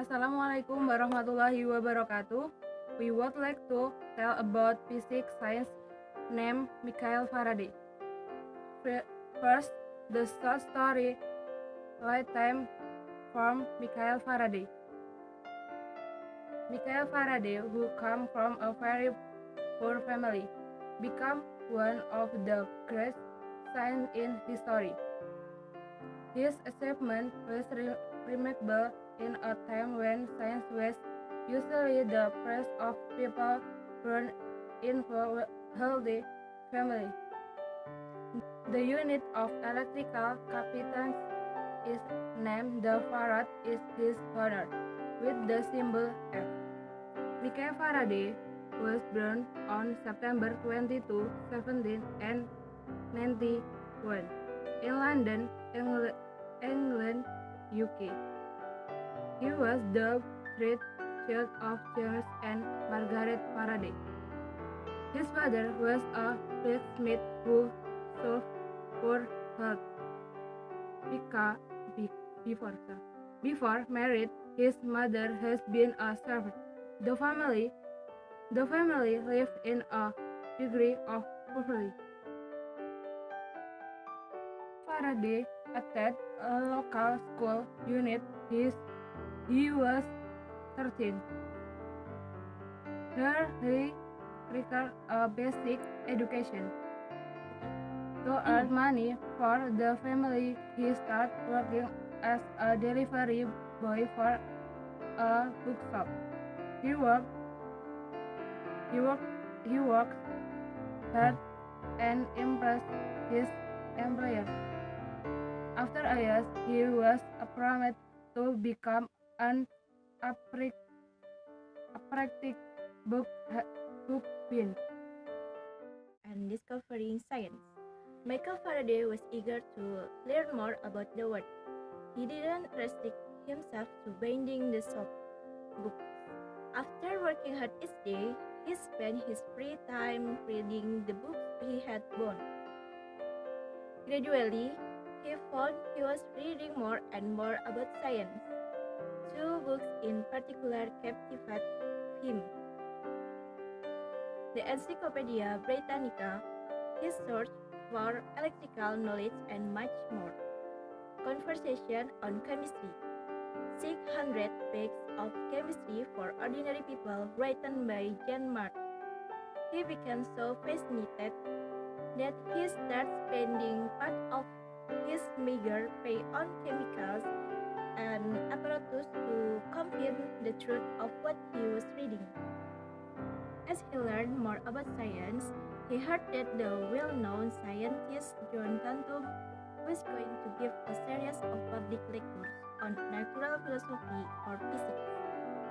Assalamualaikum warahmatullahi wabarakatuh. We would like to tell about physics science named Michael Faraday. First, the short story Lifetime from Michael Faraday. Michael Faraday, who came from a very poor family, became one of the great scientists in history. His achievement was remarkable in a time when science was usually the pride of people born into healthy families. The unit of electrical capacitance is named the farad in his honor, with the symbol F. Michael Faraday was born on September 22, 1791 in London, England, UK. He was the third child of James and Margaret Faraday. His father was a blacksmith who served for health. Before married, his mother has been a servant. The family lived in a degree of poverty. Faraday attended a local school unit. He was 13. Here he received a basic education. To earn money for the family, he started working as a delivery boy for a bookshop. He worked hard and impressed his employer. After a year, he was promoted to become an apprentice bookbinder. And discovering science. Michael Faraday was eager to learn more about the world. He didn't restrict himself to binding the soft books. After working hard each day, he spent his free time reading the books he had bound. Gradually, he found he was reading more and more about science. Two books in particular captivated him. The Encyclopedia Britannica, his search for electrical knowledge, and much more. Conversation on Chemistry, 600 pages of chemistry for ordinary people written by Jean Mark. He became so fascinated that he started spending part of his meager pay on chemicals and apparatus to confirm the truth of what he was reading. As he learned more about science, he heard that the well-known scientist John Tantum was going to give a series of public lectures on natural philosophy or physics.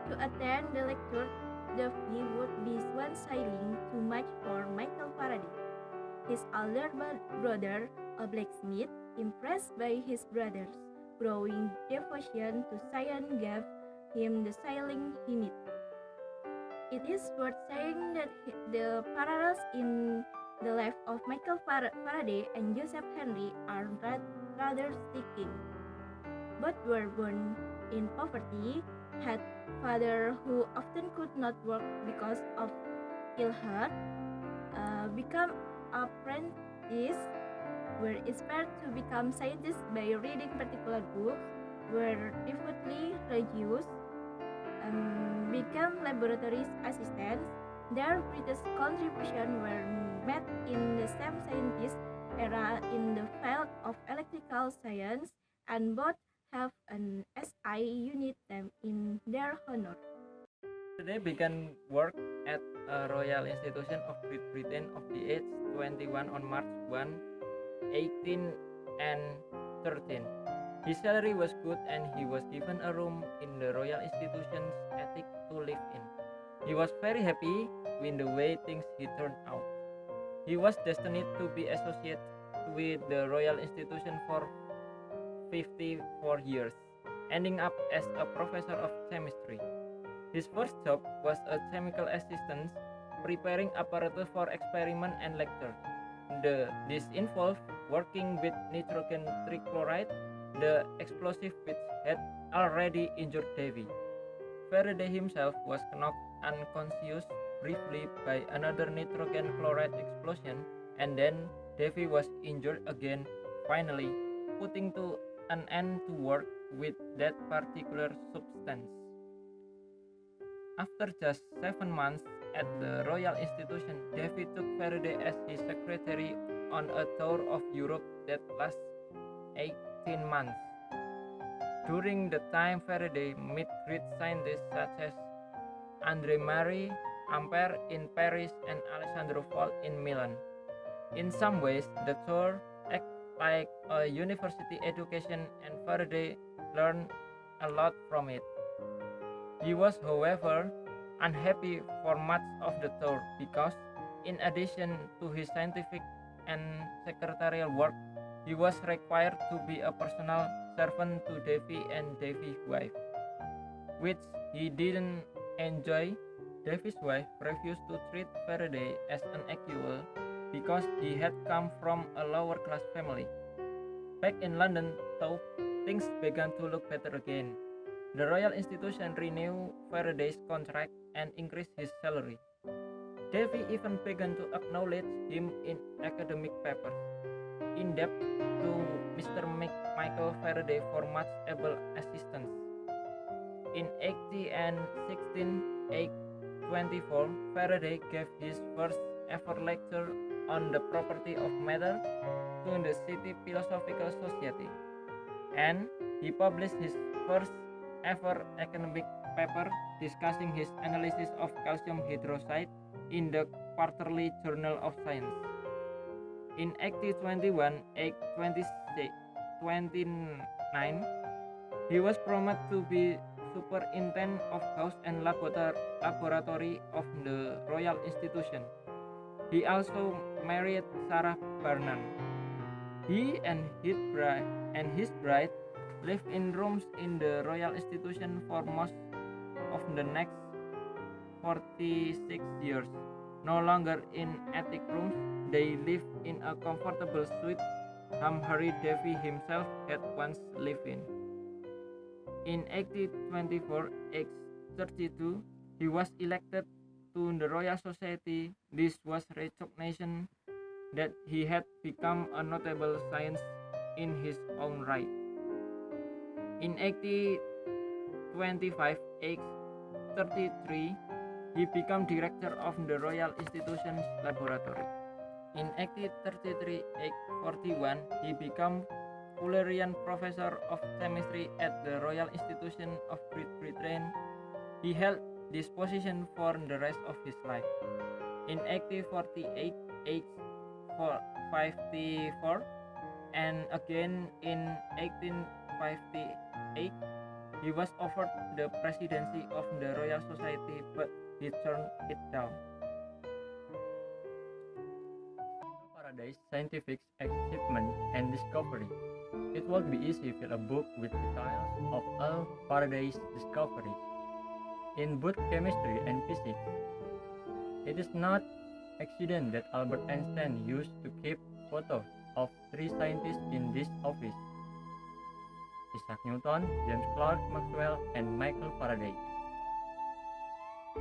To attend the lecture, the fee would be one shilling too much for Michael Faraday. His older brother, a blacksmith, impressed by his brother's growing devotion to science, gave him the shilling he needed. It is worth saying that the parallels in the life of Michael Faraday and Joseph Henry are rather striking. Both were born in poverty, had father who often could not work because of ill health, become apprentices, were inspired to become scientists by reading particular books, were devoutly religious, became laboratory assistants. Their greatest contribution were made in the same scientist era in the field of electrical science, and both have an SI unit name in their honor. They began work at a Royal Institution of Great Britain of the age 21 on March 1, 1813. His salary was good and he was given a room in the Royal Institution's attic to live in. He was very happy with the way things had turned out. He was destined to be associated with the Royal Institution for 54 years, ending up as a professor of chemistry. His first job was a chemical assistant, preparing apparatus for experiment and lecture. This involved working with nitrogen trichloride, the explosive which had already injured Davy. Faraday himself was knocked unconscious briefly by another nitrogen chloride explosion, and then Davy was injured again, finally putting to an end to work with that particular substance. After just 7 months at the Royal Institution, Davy took Faraday as his secretary on a tour of Europe that lasted 18 months. During the time, Faraday met great scientists such as André Marie Ampère in Paris and Alessandro Volta in Milan. In some ways, the tour acted like a university education, and Faraday learned a lot from it. He was, however, unhappy for much of the tour because, in addition to his scientific and secretarial work, he was required to be a personal servant to Davy and Davy's wife, which he didn't enjoy. Davy's wife refused to treat Faraday as an equal because he had come from a lower class family. Back in London, though, things began to look better again. The Royal Institution renewed Faraday's contract and increased his salary. Davy even began to acknowledge him in academic papers, indebted to Mr. Michael Faraday for much able assistance. In 18 and 1624, Faraday gave his first ever lecture on the property of matter to the City Philosophical Society, and he published his first ever academic paper discussing his analysis of calcium hydroxide in the Quarterly Journal of Science. In 1821, 1829, he was promoted to be superintendent of house and laboratory of the Royal Institution. He also married Sarah Barnum. He and his bride lived in rooms in the Royal Institution for most of the next 46 years. No longer in attic rooms, they lived in a comfortable suite Humphrey Davy himself had once lived in. In 1824, aged 32, he was elected to the Royal Society. This was recognition that he had become a notable scientist in his own right. In 1825, aged 33, he became director of the Royal Institution's laboratory. In 1833, aged 41, he became Fullerian Professor of Chemistry at the Royal Institution of Great Britain. He held this position for the rest of his life. In 1848, aged 54, and again in 1858, he was offered the presidency of the Royal Society, but he turned it down. Faraday's scientific achievement and discovery. It would be easy to fill a book with details of all Faraday's discoveries in both chemistry and physics. It is not accident that Albert Einstein used to keep photos of 3 scientists in this office: Isaac Newton, James Clerk Maxwell, and Michael Faraday.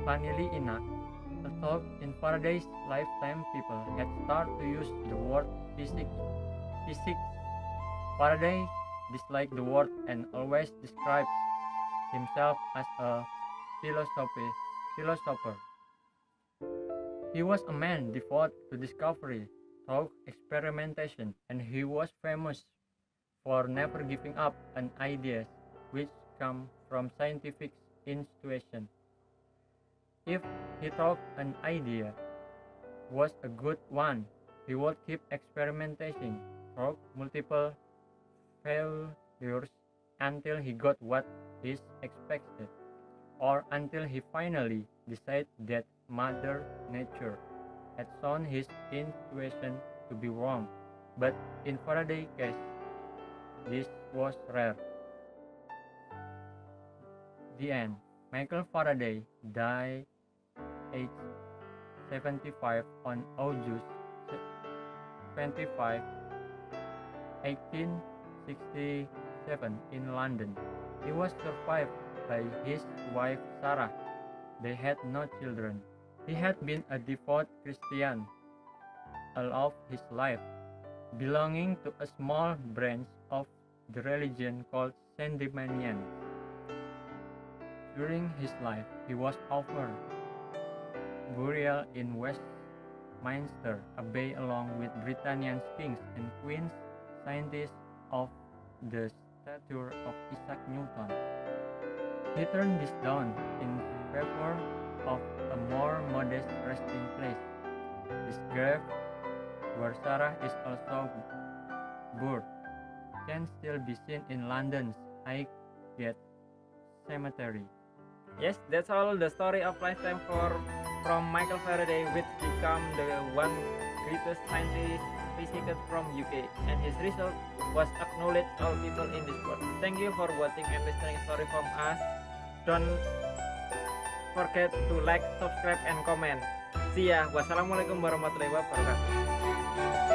Funnily enough, although in Faraday's lifetime people had started to use the word physics, Faraday disliked the word and always described himself as a philosopher. He was a man devoted to discovery through experimentation, and he was famous for never giving up on ideas which come from scientific intuition. If he thought an idea was a good one, he would keep experimenting through multiple failures until he got what is expected, or until he finally decided that Mother Nature had shown his intuition to be wrong. But in Faraday's case, this was rare. The end. Michael Faraday died aged 75 on August 25, 1867 in London. He was survived by his wife Sarah. They had no children. He had been a devout Christian all of his life, belonging to a small branch of the religion called Sandemanians. During his life, he was offered burial in Westminster Abbey along with Britannia's kings and queens, scientists of the stature of Isaac Newton. He turned this down in favor of a more modest resting place. His grave, where Sarah is also buried, can still be seen in London's Highgate Cemetery. Yes, that's all the story of lifetime from Michael Faraday, which became the one greatest scientist physicist from UK, and his result was acknowledged all people in this world. Thank you for watching and listening story from us. Don't forget to like, subscribe, and comment. See ya. Wassalamualaikum warahmatullahi wabarakatuh.